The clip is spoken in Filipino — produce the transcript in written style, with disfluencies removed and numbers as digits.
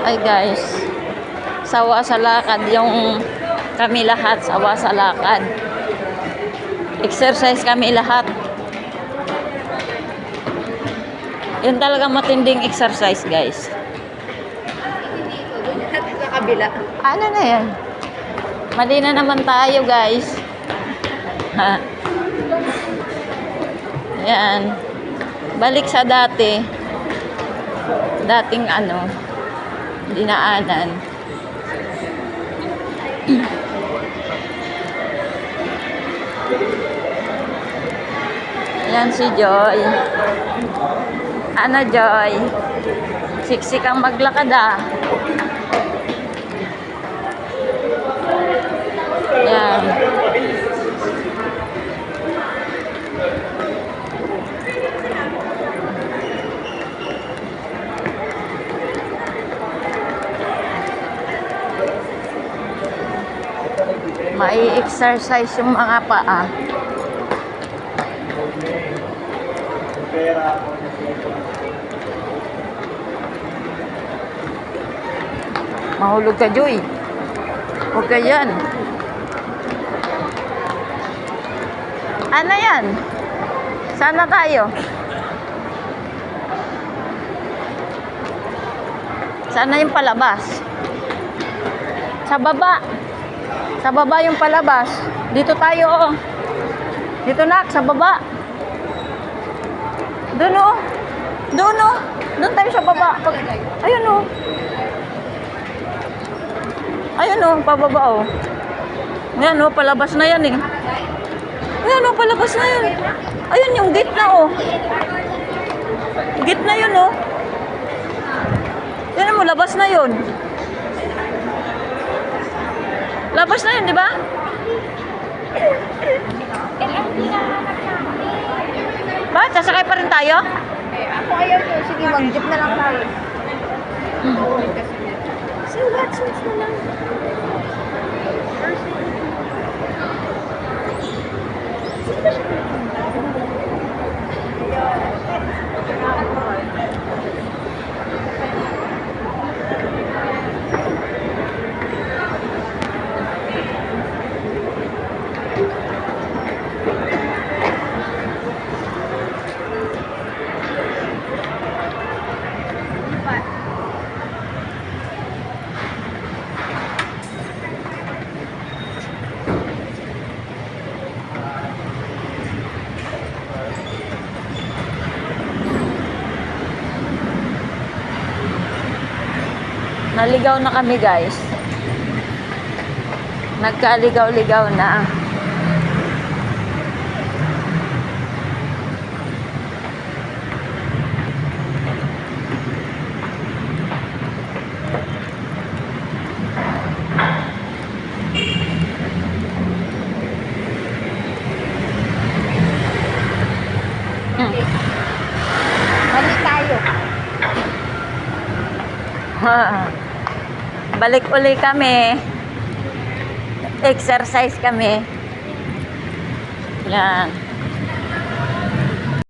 Ay guys, sawa sa lakad yung kami lahat, sawa sa lakad. Exercise kami lahat. Yun talaga matinding exercise guys. Sa kabila. Ano na yan? Mali na naman tayo guys. Ha. Yan. Balik sa dati. Dating ano, dinaanan. Yan si Joy. Ano Joy? Siksik ang maglakad ah. Yan. May exercise yung mga paa. Mahulog ka, Joy. Huwag ka yan. Ano yan? Sana tayo? Sana yung palabas? Sa baba. Sa baba yung palabas. Dito tayo, oh. Dito nak, sa baba. Doon, oh. Doon, oh. Doon tayo sa baba. Ayun, oh. Ayun, oh. Pababa, oh. Yan, oh. Palabas na yan, eh. Ayan, oh. Palabas na yan. Ayun, yung gate na, oh. Gate na yun, oh. Yan, mo. Labas na yun. Labas na yun, di ba? Bakit? Sasakay pa rin tayo? Ako ayaw nyo. Sige, mag-jeep na lang tayo. So, let's na lang. Naligaw na kami guys. Nagkaligaw-ligaw na. Balik tayo. Balik uli kami. Exercise kami. Yan.